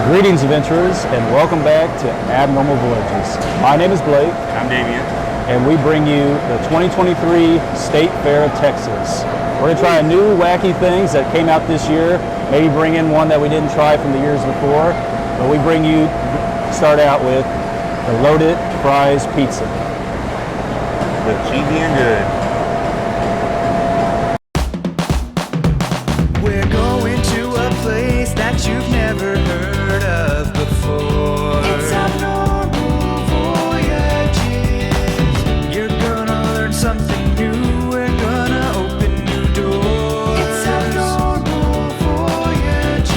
Greetings, adventurers, and welcome back to Abnormal Voyages. My name is Blake. I'm Damien. And we bring you the 2023 State Fair of Texas. We're going to try new wacky things that came out this year, maybe bring in one that we didn't try from the years before, but we start out with the loaded fries pizza. The cheesy and good. We're going to a place that you've never heard of before. It's Abnormal Voyages. You're gonna learn something new. We're gonna open new doors. It's Abnormal Voyages.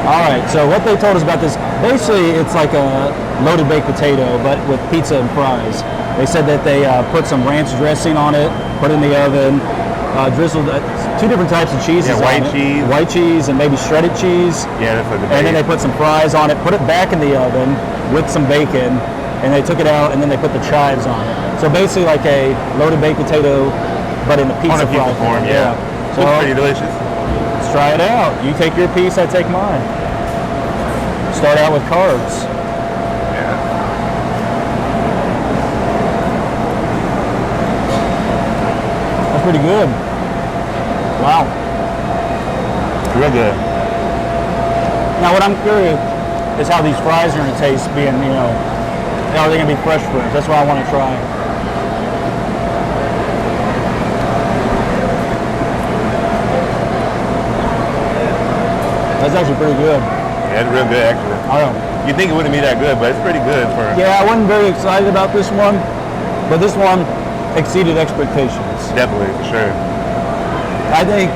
Alright, so what they told us about this, basically it's like a loaded baked potato, but with pizza and fries. They said that they put some ranch dressing on it, put it in the oven, drizzled two different types of cheeses on it. Cheese. White cheese and maybe shredded cheese. Yeah, that's what the And then they put some fries on it, put it back in the oven with some bacon, and they took it out and then they put the chives on it. So basically like a loaded baked potato, but in a pizza form, yeah. So looks pretty delicious. let's try it out. You take your piece, I take mine. Start out with carbs. Yeah. That's pretty good. Wow. Real good. Now what I'm curious is how these fries are going to taste being, are they going to be fresh fries? That's what I want to try. That's actually pretty good. Yeah, it's real good actually. I don't know. You'd think it wouldn't be that good, but it's pretty good for. Yeah, I wasn't very excited about this one, but this one exceeded expectations. Definitely, for sure. I think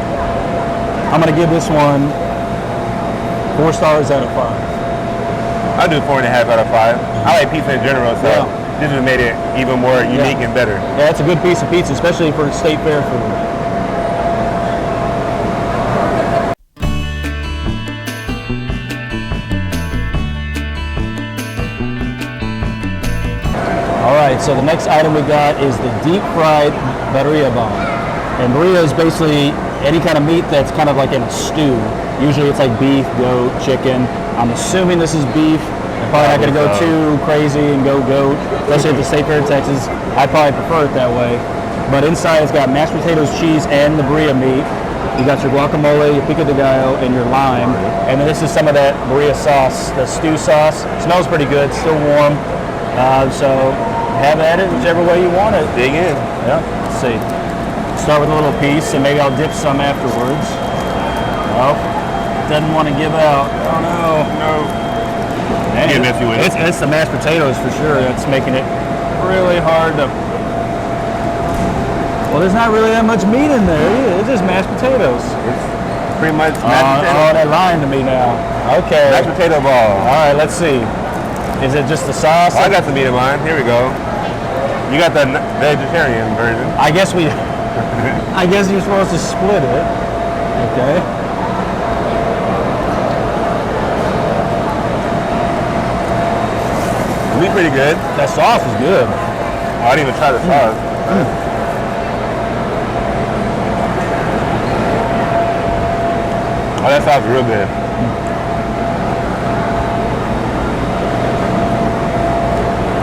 I'm going to give this one 4 stars out of 5. I'll do 4.5 out of 5. I like pizza in general, so this has made it even more unique and better. Yeah, it's a good piece of pizza, especially for state fair food. Alright, so the next item we got is the deep fried Burrito bomb. And burrito is basically any kind of meat that's kind of like in a stew. Usually it's like beef, goat, chicken. I'm assuming this is beef. I'm probably not going to go too crazy and go goat, especially at the State Fair of Texas. I probably prefer it that way. But inside it's got mashed potatoes, cheese, and the burrito meat. You got your guacamole, your pico de gallo, and your lime. And then this is some of that burrito sauce, the stew sauce. It smells pretty good, still warm. So have at it whichever way you want it. Dig in. Yeah, let's see. Start with a little piece, and maybe I'll dip some afterwards. Oh, doesn't want to give out. Oh no. No. Man, messy with it. It's the mashed potatoes for sure that's making it really hard to. Well, there's not really that much meat in there either. It's just mashed potatoes. It's pretty much mashed potato. Oh, they're lying to me now. Okay. Mashed potato ball. All right, let's see. Is it just the sauce? Oh, I got some meat in mine. Here we go. You got the vegetarian version. I guess you're supposed to split it. Okay. It's pretty good. That sauce is good. I didn't even try the sauce. Oh, that sauce is real good.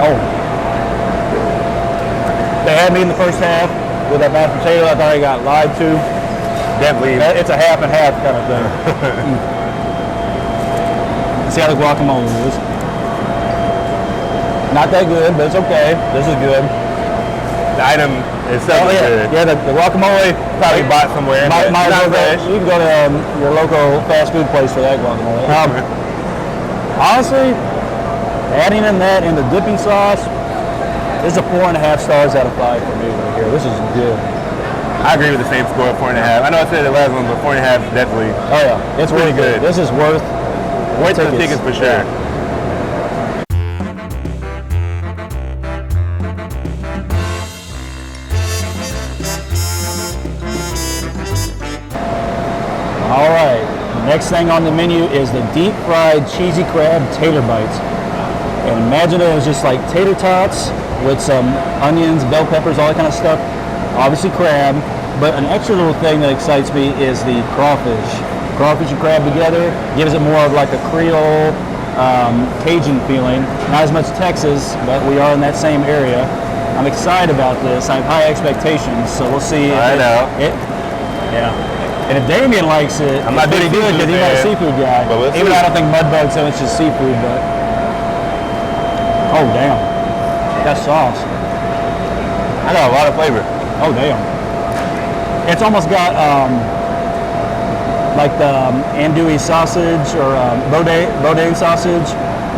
Oh. They had me in the first half with that mashed potato. I thought I got lied to. Definitely. It's a half and half kind of thing. See how the guacamole is. Not that good, but it's okay. This is good. The item itself is good. Yeah, the guacamole. Probably bought somewhere. Might not fresh. You can go to your local fast food place for that guacamole. Honestly, adding in that and the dipping sauce, this is a 4.5 stars out of 5 for me right here. This is good. I agree with the same score of 4.5. I know I said the last one, but 4.5 definitely. Oh yeah, it's really good. This is worth the tickets for sure. All right, next thing on the menu is the deep fried cheesy crab tater bites. And imagine it was just like tater tots with some onions, bell peppers, all that kind of stuff. Obviously crab, but an extra little thing that excites me is the crawfish. Crawfish and crab together gives it more of like a Creole, Cajun feeling. Not as much Texas, but we are in that same area. I'm excited about this. I have high expectations, so we'll see. Yeah. And if Damien likes it, I'm it's not pretty good because he's not a seafood guy. But we'll Even see. though I don't think mud bugs so much as seafood, but oh damn, that sauce. I got a lot of flavor. Oh damn. It's almost got like the andouille sausage or boudin sausage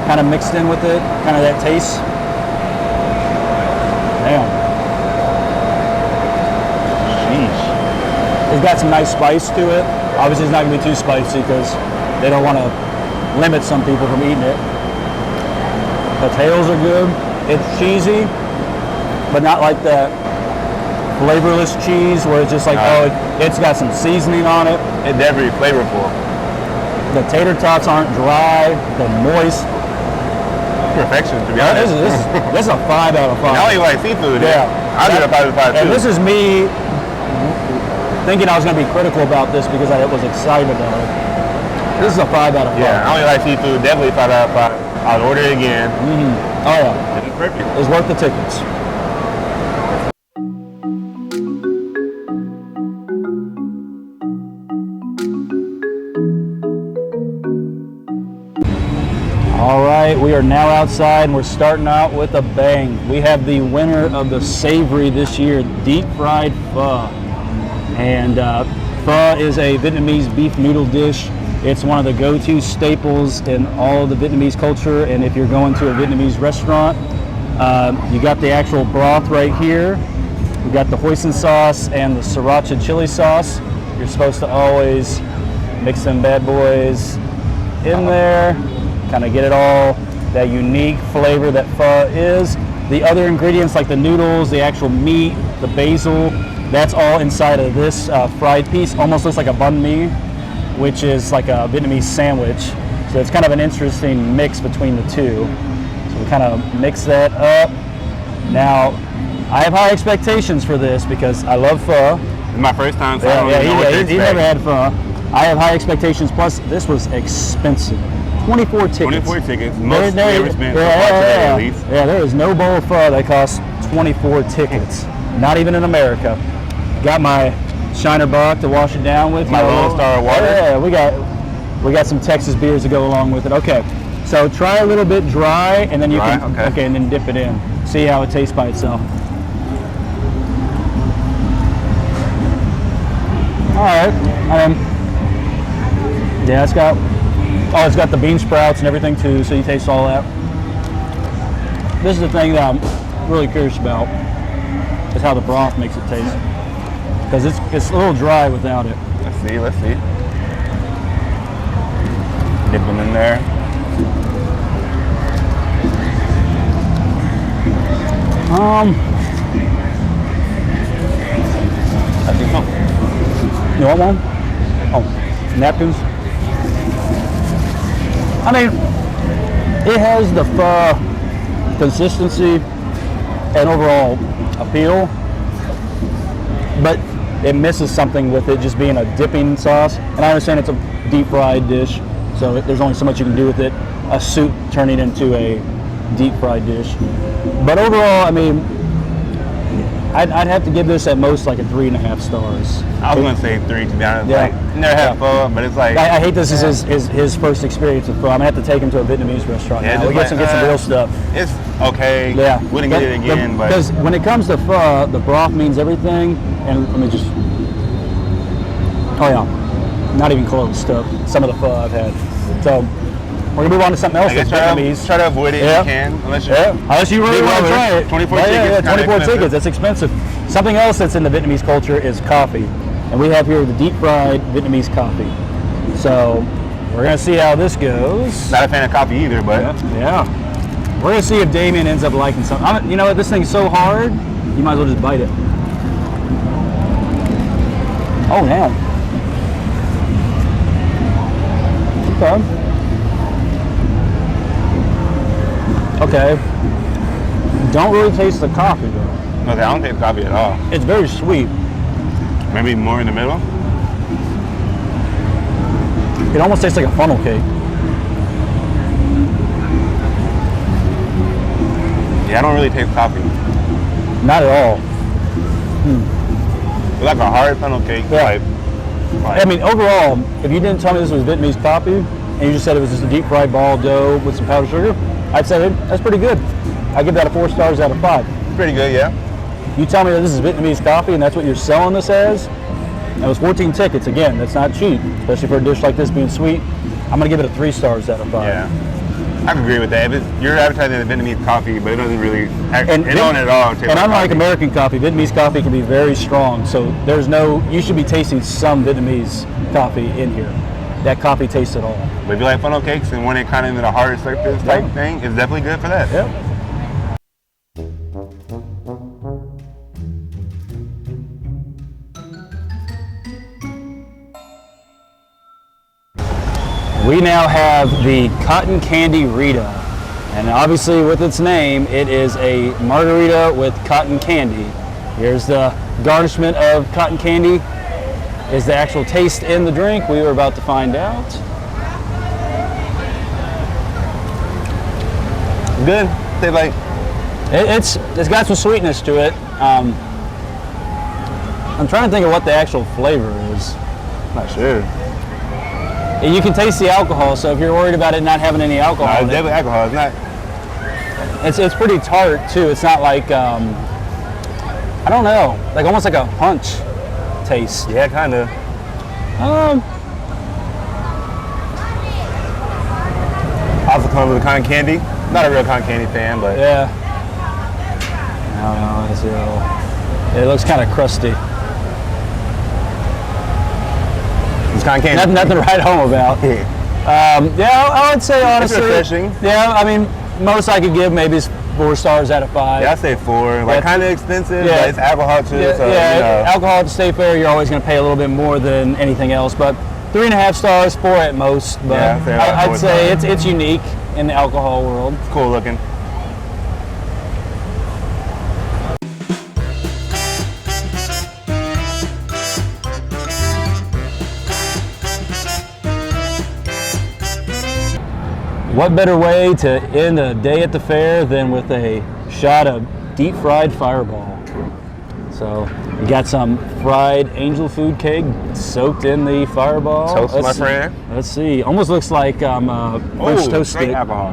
kind of mixed in with it, kind of that taste. Damn. Sheesh. It's got some nice spice to it. Obviously it's not going to be too spicy because they don't want to limit some people from eating it. The tails are good. It's cheesy, but not like that flavorless cheese where it's just like, oh, it's got some seasoning on it. It's definitely flavorful. The tater tots aren't dry, they're moist. Perfection, to be honest. This is a 5 out of 5. I only like seafood. Yeah. I'll give it a 5 out of 5 too. And this is me thinking I was going to be critical about this because I was excited about it. This is a 5 out of 5. Yeah, I only like seafood. Definitely 5 out of 5. I'll order it again. Oh yeah. It's perfect. It's worth the tickets. All right, we are now outside and we're starting out with a bang. We have the winner of the savory this year, Deep Fried Pho. And pho is a Vietnamese beef noodle dish. It's one of the go-to staples in all of the Vietnamese culture. And if you're going to a Vietnamese restaurant, you got the actual broth right here. We got the hoisin sauce and the sriracha chili sauce. You're supposed to always mix them bad boys in there. Kind of get it all, that unique flavor that pho is. The other ingredients like the noodles, the actual meat, the basil, that's all inside of this fried piece. Almost looks like a banh mi, which is like a Vietnamese sandwich. So it's kind of an interesting mix between the two. So we kind of mix that up. Now, I have high expectations for this because I love pho. It's my first time, so I don't know what to He never had pho. I have high expectations, plus this was expensive. 24 tickets. 24 tickets. Most we ever spent so far today, at least. Yeah, there is no bowl of pho that costs 24 tickets. Not even in America. Got my Shiner Bock to wash it down with. My Lone Star water. Yeah, we got some Texas beers to go along with it. Okay, so try a little bit dry, and then you Dry? can Okay. and then dip it in. See how it tastes by itself. All right. Yeah, it's got the bean sprouts and everything too, so you taste all that. This is the thing that I'm really curious about, is how the broth makes it taste. Because it's a little dry without it. Let's see. Dip them in there. I think so. You want one? Oh, napkins? I mean, it has the pho consistency and overall appeal, but it misses something with it just being a dipping sauce. And I understand it's a deep fried dish, so there's only so much you can do with it. A soup turning into a deep fried dish. But overall, I mean, I'd have to give this at most like a 3.5 stars. I was gonna say 3 to be honest. Yeah. Like, never had pho, but it's like I hate this is his first experience with pho. I'm gonna have to take him to a Vietnamese restaurant. Yeah, now. We just get some real stuff. It's okay. Yeah, Wouldn't get it again, but because when it comes to pho, the broth means everything. And let me just, oh yeah, not even close to some of the pho I've had. So we're gonna move on to something else I guess that's Vietnamese. try to avoid it if you can, Unless you really want to try it. 24 Yeah, tickets. 24 expensive. tickets. That's expensive. Something else that's in the Vietnamese culture is coffee, and we have here the deep fried Vietnamese coffee. So we're gonna see how this goes. Not a fan of coffee either, but Yeah. We're gonna see if Damien ends up liking something. You know what? This thing's so hard, you might as well just bite it. Oh, damn. Okay. Don't really taste the coffee though. Okay, I don't taste coffee at all. It's very sweet. Maybe more in the middle. It almost tastes like a funnel cake. Yeah, I don't really taste coffee. Not at all. It's like a hard funnel cake. Yeah. Like, I mean, overall, if you didn't tell me this was Vietnamese coffee, and you just said it was just a deep fried ball of dough with some powdered sugar, I'd say that's pretty good. I give that a 4 stars out of 5. pretty good, yeah. You tell me that this is Vietnamese coffee and that's what you're selling this as, and it was 14 tickets. Again, that's not cheap, especially for a dish like this being sweet. I'm gonna give it a 3 stars out of 5. Yeah. I can agree with that. You're advertising the Vietnamese coffee, but it doesn't really, it don't at all taste And like unlike coffee. American coffee, Vietnamese coffee can be very strong. So you should be tasting some Vietnamese coffee in here. That coffee tastes at all. But if you like funnel cakes and want it kind of in a hard surface type thing, it's definitely good for that. Yep. We now have the Cotton Candy Rita. And obviously with its name, it is a margarita with cotton candy. Here's the garnishment of cotton candy. Is the actual taste in the drink? We were about to find out. Good. They like, It's got some sweetness to it. I'm trying to think of what the actual flavor is. not sure. You can taste the alcohol, so if you're worried about it not having any alcohol, It's in it, definitely alcohol. It's not. it's pretty tart too. It's not like I don't know, like almost like a punch taste. Yeah, kind of. Also comes with cotton candy. Not a real cotton candy fan, but Yeah. I don't know. It looks kind of crusty. it's cotton candy. Nothing to write home about. Yeah, I would say honestly. refreshing. Yeah, I mean, most I could give maybe is 4 stars out of 5. Yeah, I'd say 4. Like kind of expensive, Yeah. but it's alcohol too. Yeah, so, yeah, you know. alcohol to stay fair, you're always going to pay a little bit more than anything else. But 3.5 stars, 4 at most. But Yeah, I'd say about 4 I'd say stars. it's unique in the alcohol world. It's cool looking. What better way to end a day at the fair than with a shot of deep fried Fireball? So you got some fried angel food cake soaked in the Fireball. Toast, my Let's- friend. Let's see. Almost looks like French Ooh, toast straight stick. alcohol.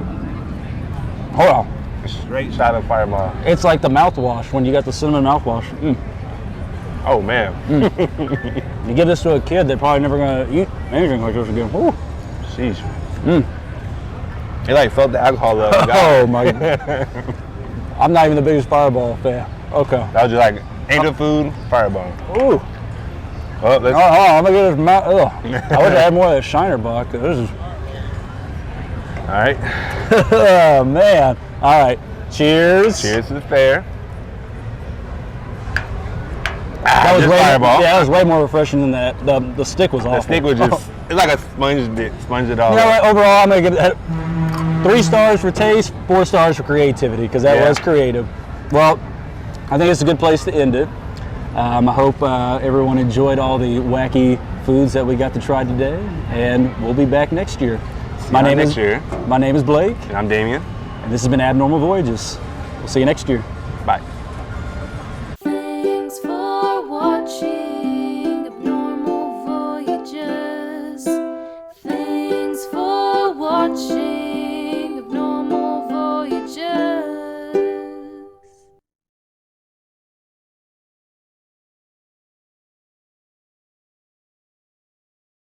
Hold on. A straight shot of Fireball. It's like the mouthwash when you got the cinnamon mouthwash. Oh man. You give this to a kid, they're probably never gonna eat anything like this again. Ooh. Sheesh. It like felt the alcohol though. Oh my! I'm not even the biggest Fireball fan. Okay. That was just like angel food, Fireball. Ooh. Oh, let's, I'm gonna get this mouth. Ugh. I wish I had more of that Shiner Buck. This is. all right. Oh man! All right. Cheers. Cheers to the fair. That was just way. Fireball. Yeah, that was way more refreshing than that. The stick was awful. The stick was just, it's like a sponge it all You know up. what? Overall, I'm gonna give it 3 stars for taste, 4 stars for creativity, because that Yeah. was creative. Well, I think it's a good place to end it. I hope everyone enjoyed all the wacky foods that we got to try today, and we'll be back next year. My name is Blake, And I'm Damien. and this has been Abnormal Voyages. We'll see you next year. Bye.